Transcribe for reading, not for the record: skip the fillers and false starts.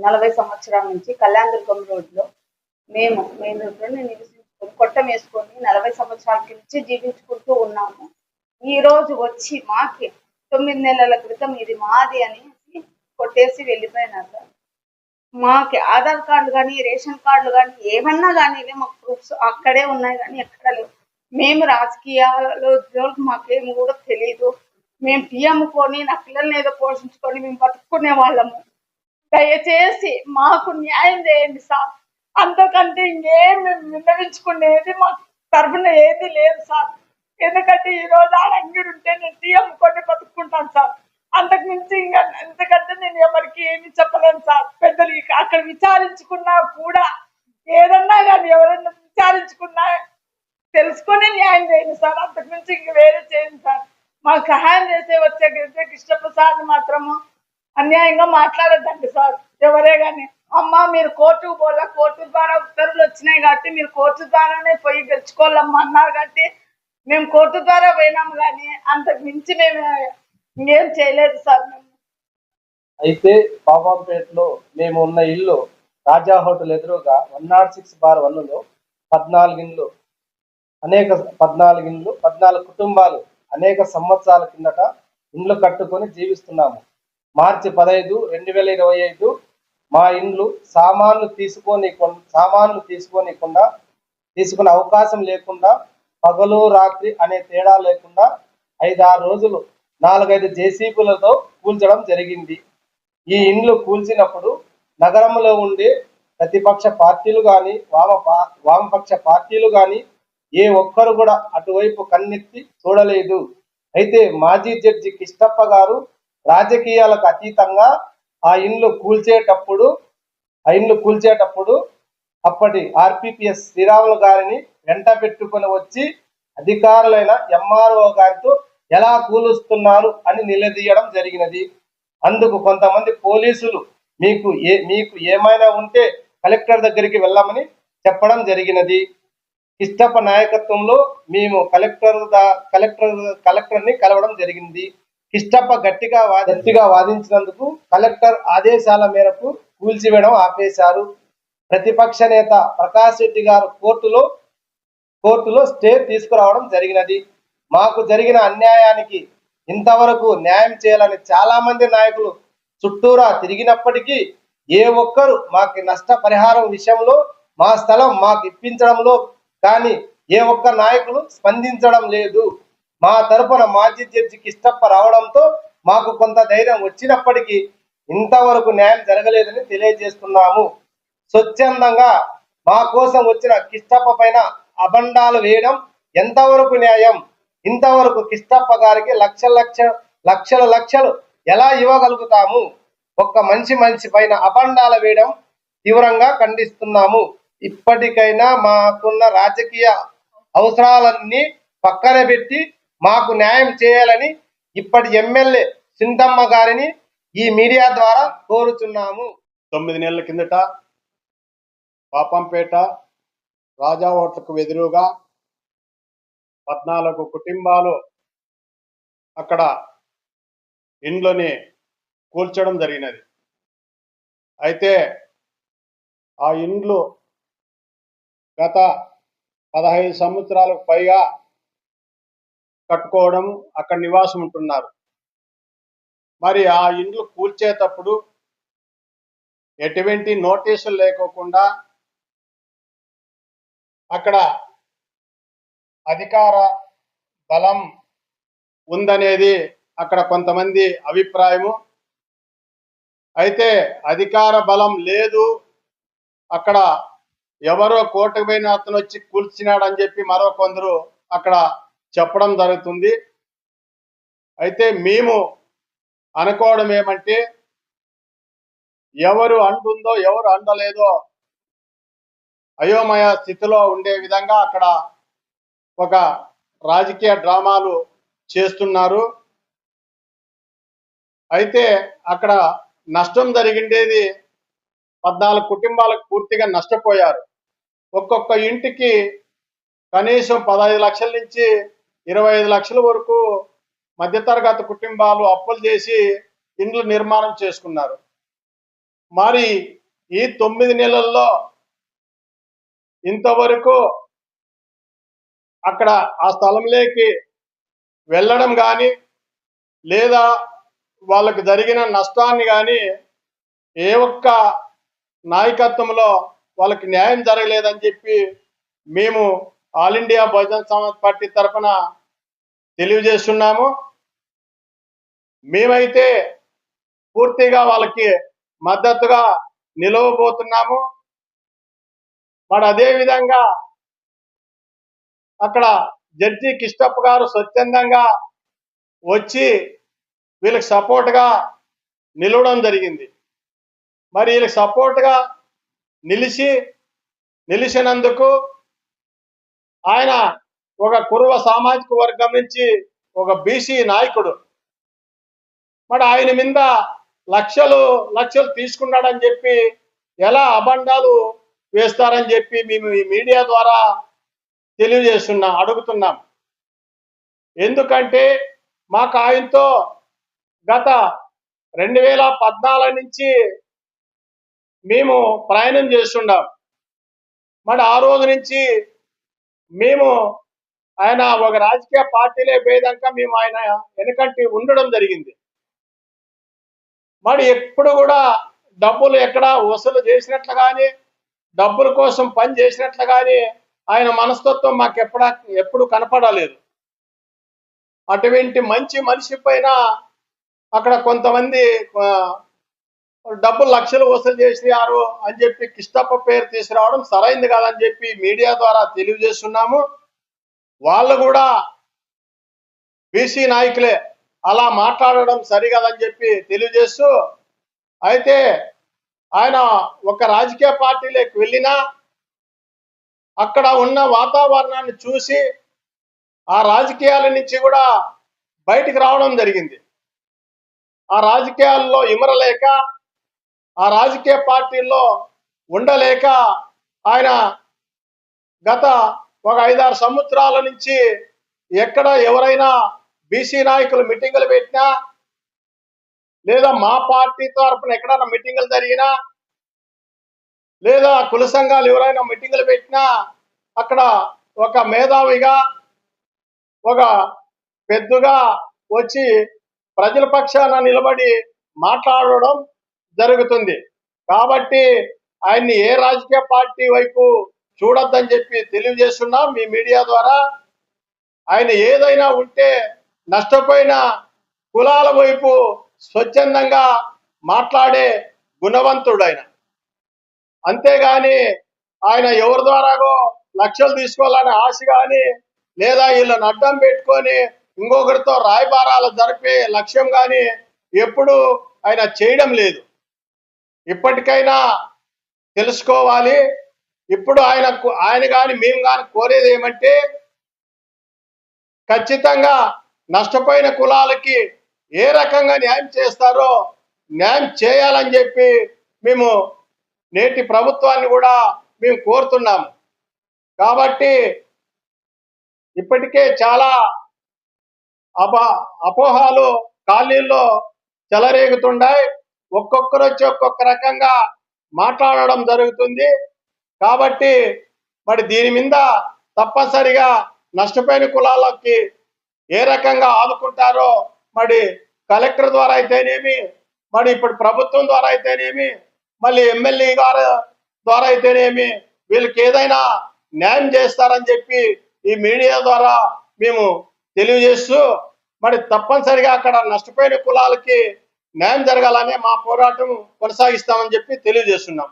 40 సంవత్సరాల నుంచి కళ్యాణదుర్గం రోడ్లో మేము మెయిన్ రోడ్లోనే నివసించుకొని కొట్టం వేసుకొని 40 సంవత్సరాల నుంచి జీవించుకుంటూ ఉన్నాము. ఈ రోజు వచ్చి మాకి 9 నెలల క్రితం ఇది మాది అనేసి కొట్టేసి వెళ్ళిపోయినారు సార్. మాకి ఆధార్ కార్డులు కానీ రేషన్ కార్డులు కానీ ఏమన్నా కానీ మాకు ప్రూఫ్స్ అక్కడే ఉన్నాయి కానీ ఎక్కడ లేవు. మేము రాజకీయాలలో మాకేమి కూడా తెలియదు. మేము టీ అమ్ముకొని నా పిల్లల్ని ఏదో పోషించుకొని మేము బతుక్కునే వాళ్ళము. దయచేసి మాకు న్యాయం చేయండి సార్. అంతకంటే ఇంకేం మేము విన్నవించుకునేది మా తరఫున ఏది లేదు సార్. ఎందుకంటే ఈ రోజు ఆడ అంగిడి ఉంటే నేను టీ అమ్ముకొని బతుక్కుంటాను సార్. అంతకు మించి ఇంకా ఎందుకంటే నేను ఎవరికి ఏమి చెప్పలేను సార్. పెద్దలు అక్కడ విచారించుకున్నా కూడా ఏదన్నా కానీ ఎవరన్నా విచారించుకున్నా తెలుసుకుని న్యాయం చేయండి సార్. అంతకు మించి ఇంక వేరే చేయండి సార్. మాకు సహాయం చేసే వచ్చే కృష్ణప్ప సార్ని మాత్రము అన్యాయంగా మాట్లాడద్దండి సార్. ఎవరే కానీ అమ్మ మీరు కోర్టుకు పోలే, కోర్టు ద్వారా ఉత్తర్వులు వచ్చినాయి కాబట్టి మీరు కోర్టు ద్వారానే పోయి గెలుచుకోవాలమ్మా అన్నారు కాబట్టి మేము కోర్టు ద్వారా పోయినాము. కానీ అంతకు మించి మేము ఇంకేం చేయలేదు సార్. మేము అయితే బాబాంపేటలో మేము ఉన్న ఇల్లు రాజా హోటల్ ఎదురుగా 106/1లో 14 కుటుంబాలు అనేక సంవత్సరాల కిందట ఇండ్లు కట్టుకొని జీవిస్తున్నాము. మార్చి 15, 2025 మా ఇండ్లు సామాన్లు తీసుకునే అవకాశం లేకుండా పగలు రాత్రి అనే తేడా లేకుండా 5-6 రోజులు 4-5 జేసీబీలతో కూల్చడం జరిగింది. ఈ ఇండ్లు కూల్చినప్పుడు నగరంలో ఉండే ప్రతిపక్ష పార్టీలు కానీ వామపక్ష పార్టీలు కానీ ఏ ఒక్కరు కూడా అటువైపు కన్నెత్తి చూడలేదు. అయితే మాజీ జడ్జి కిష్టప్ప గారు రాజకీయాలకు అతీతంగా ఆ ఇండ్లు కూల్చేటప్పుడు అప్పటి ఆర్పిపిఎస్ శ్రీరాములు గారిని వెంట పెట్టుకుని వచ్చి అధికారులైన ఎంఆర్ఓ గారితో ఎలా కూలుస్తున్నారు అని నిలదీయడం జరిగినది. అందుకు కొంతమంది పోలీసులు మీకు ఏమైనా ఉంటే కలెక్టర్ దగ్గరికి వెళ్ళమని చెప్పడం జరిగినది. కిష్టప్ప నాయకత్వంలో మేము కలెక్టర్ని కలవడం జరిగింది. కిష్టప్ప గట్టిగా వాదించినందుకు కలెక్టర్ ఆదేశాల మేరకు కూల్చివేయడం ఆపేశారు. ప్రతిపక్ష నేత ప్రకాష్ రెడ్డి గారు కోర్టులో స్టే తీసుకురావడం జరిగినది. మాకు జరిగిన అన్యాయానికి ఇంతవరకు న్యాయం చేయాలని చాలా మంది నాయకులు చుట్టూరా తిరిగినప్పటికీ ఏ ఒక్కరు మాకు నష్టపరిహారం విషయంలో మా స్థలం మాకు ఇప్పించడంలో కానీ ఏ ఒక్క నాయకులు స్పందించడం లేదు. మా తరపున మాజీ జడ్జి కిష్టప్ప రావడంతో మాకు కొంత ధైర్యం వచ్చినప్పటికీ ఇంతవరకు న్యాయం జరగలేదని తెలియజేస్తున్నాము. స్వచ్ఛందంగా మా కోసం వచ్చిన కిష్టప్ప పైన అబండాలు వేయడం ఎంతవరకు న్యాయం? ఇంతవరకు కిష్టప్ప గారికి లక్షలు ఎలా ఇవ్వగలుగుతాము? ఒక్క మనిషి పైన అబండాలు వేయడం తీవ్రంగా ఖండిస్తున్నాము. ఇప్పటికైనా మాకున్న రాజకీయ అవసరాలన్నీ పక్కన పెట్టి మాకు న్యాయం చేయాలని ఇప్పటి ఎమ్మెల్యే సింతమ్మ గారిని ఈ మీడియా ద్వారా కోరుచున్నాము. 9 నెలల కిందట పాపంపేట రాజా హోటల్కు ఎదురుగా 14 కుటుంబాలు అక్కడ ఇండ్లని కూల్చడం జరిగినది. అయితే ఆ ఇండ్లు గత 15 సంవత్సరాలకు పైగా కట్టుకోవడం, అక్కడ నివాసం ఉంటున్నారు. మరి ఆ ఇండ్లు కూల్చేటప్పుడు ఎటువంటి నోటీసులు లేకోకుండా అక్కడ అధికార బలం ఉందనేది అక్కడ కొంతమంది అభిప్రాయము. అయితే అధికార బలం లేదు, అక్కడ ఎవరో కోర్టుకు పోయిన అతను వచ్చి కూల్చినాడని చెప్పి మరో కొందరు అక్కడ చెప్పడం జరుగుతుంది. అయితే మేము అనుకోవడం ఏమంటే ఎవరు అంటుందో ఎవరు అండలేదో అయోమయ స్థితిలో ఉండే విధంగా అక్కడ ఒక రాజకీయ డ్రామాలు చేస్తున్నారు. అయితే అక్కడ నష్టం జరిగిండేది 14 కుటుంబాలకు పూర్తిగా నష్టపోయారు. ఒక్కొక్క ఇంటికి కనీసం 15 లక్షల నుంచి 25 లక్షల వరకు మధ్యతరగతి కుటుంబాలు అప్పులు చేసి ఇండ్లు నిర్మాణం చేసుకున్నారు. మరి ఈ 9 నెలల్లో ఇంతవరకు అక్కడ ఆ స్థలంలోకి వెళ్ళడం కానీ లేదా వాళ్ళకు జరిగిన నష్టాన్ని కానీ ఏ ఒక్క నాయకత్వంలో వాళ్ళకి న్యాయం జరగలేదని చెప్పి మేము all India Bahujan Samaj party తరఫున తెలియజేస్తున్నాము. మేమైతే పూర్తిగా వాళ్ళకి మద్దతుగా నిలవబోతున్నాము. మరి అదే విధంగా అక్కడ జడ్జి కిష్టప్ప గారు స్వచ్ఛందంగా వచ్చి వీళ్ళకి సపోర్ట్గా నిలవడం జరిగింది. మరి వీళ్ళకి సపోర్ట్గా నిలిచినందుకు ఆయన ఒక కురువ సామాజిక వర్గం నుంచి ఒక బీసీ నాయకుడు, మరి ఆయన మీద లక్షలు తీసుకున్నాడని చెప్పి ఎలా అబండాలు వేస్తారని చెప్పి మేము ఈ మీడియా ద్వారా అడుగుతున్నాం. ఎందుకంటే మాకు ఆయనతో గత 2014 నుంచి మేము ప్రయాణం చేస్తున్నాం. మరి ఆ రోజు నుంచి మేము ఆయన ఒక రాజకీయ పార్టీలే పోయేదాకా మేము ఆయన వెనకంటి ఉండడం జరిగింది. మరి ఎప్పుడు కూడా డబ్బులు ఎక్కడ వసూలు చేసినట్లు కానీ డబ్బుల కోసం పని చేసినట్లు కానీ ఆయన మనస్తత్వం మాకు ఎప్పుడు కనపడలేదు. అటువంటి మంచి మనిషి పైన అక్కడ కొంతమంది డబ్బులు లక్షలు వసూలు చేసినారు అని చెప్పి కిష్టప్ప పేరు తీసుకురావడం సరైంది కాదని చెప్పి మీడియా ద్వారా తెలియజేస్తున్నాము. వాళ్ళు కూడా బీసీ నాయకులే, అలా మాట్లాడడం సరికాదని చెప్పి తెలియజేస్తూ, అయితే ఆయన ఒక రాజకీయ పార్టీలోకి వెళ్ళినా అక్కడ ఉన్న వాతావరణాన్ని చూసి ఆ రాజకీయాల నుంచి కూడా బయటికి రావడం జరిగింది. ఆ రాజకీయాల్లో ఇమరలేక ఆ రాజకీయ పార్టీల్లో ఉండలేక ఆయన గత ఒక 5-6 సంవత్సరాల నుంచి ఎక్కడ ఎవరైనా బీసీ నాయకులు మీటింగులు పెట్టినా లేదా మా పార్టీ తరఫున ఎక్కడైనా మీటింగులు జరిగినా లేదా కుల సంఘాలు ఎవరైనా మీటింగులు పెట్టినా అక్కడ ఒక మేధావిగా ఒక పెద్దగా వచ్చి ప్రజల పక్షాన నిలబడి మాట్లాడడం జరుగుతుంది. కాబట్టి ఆయన్ని ఏ రాజకీయ పార్టీ వైపు చూడొద్దని చెప్పి తెలియజేస్తున్నాం మీ మీడియా ద్వారా. ఆయన ఏదైనా ఉంటే నష్టపోయిన కులాల వైపు స్వచ్ఛందంగా మాట్లాడే గుణవంతుడైన, అంతేగాని ఆయన ఎవరి ద్వారాగో లక్షలు తీసుకోవాలని ఆశ కానీ లేదా వీళ్ళని అడ్డం పెట్టుకొని ఇంకొకరితో రాయబారాలు జరిపే లక్ష్యం కానీ ఎప్పుడు ఆయన చేయడం లేదు. ఇప్పటికైనా తెలుసుకోవాలి. ఇప్పుడు ఆయన కానీ మేము కానీ కోరేది ఏమంటే ఖచ్చితంగా నష్టపోయిన కులాలకి ఏ రకంగా న్యాయం చేస్తారో న్యాయం చేయాలని చెప్పి మేము నేటి ప్రభుత్వాన్ని కూడా మేము కోరుతున్నాము. కాబట్టి ఇప్పటికే చాలా అపోహాలు కాలనీల్లో చెలరేగుతున్నాయి. ఒక్కొక్కరు వచ్చి ఒక్కొక్క రకంగా మాట్లాడడం జరుగుతుంది. కాబట్టి మరి దీని మీద తప్పనిసరిగా నష్టపోయిన కులాలకి ఏ రకంగా ఆదుకుంటారో మరి కలెక్టర్ ద్వారా అయితేనేమి, మరి ఇప్పుడు ప్రభుత్వం ద్వారా అయితేనేమి, మళ్ళీ ఎమ్మెల్యే గారు ద్వారా అయితేనేమి వీళ్ళకి ఏదైనా న్యాయం చేస్తారని చెప్పి ఈ మీడియా ద్వారా మేము తెలియజేస్తూ, మరి తప్పనిసరిగా అక్కడ నష్టపోయిన కులాలకి న్యాయం జరగాలనే మా పోరాటం కొనసాగిస్తామని చెప్పి తెలియజేస్తున్నాం.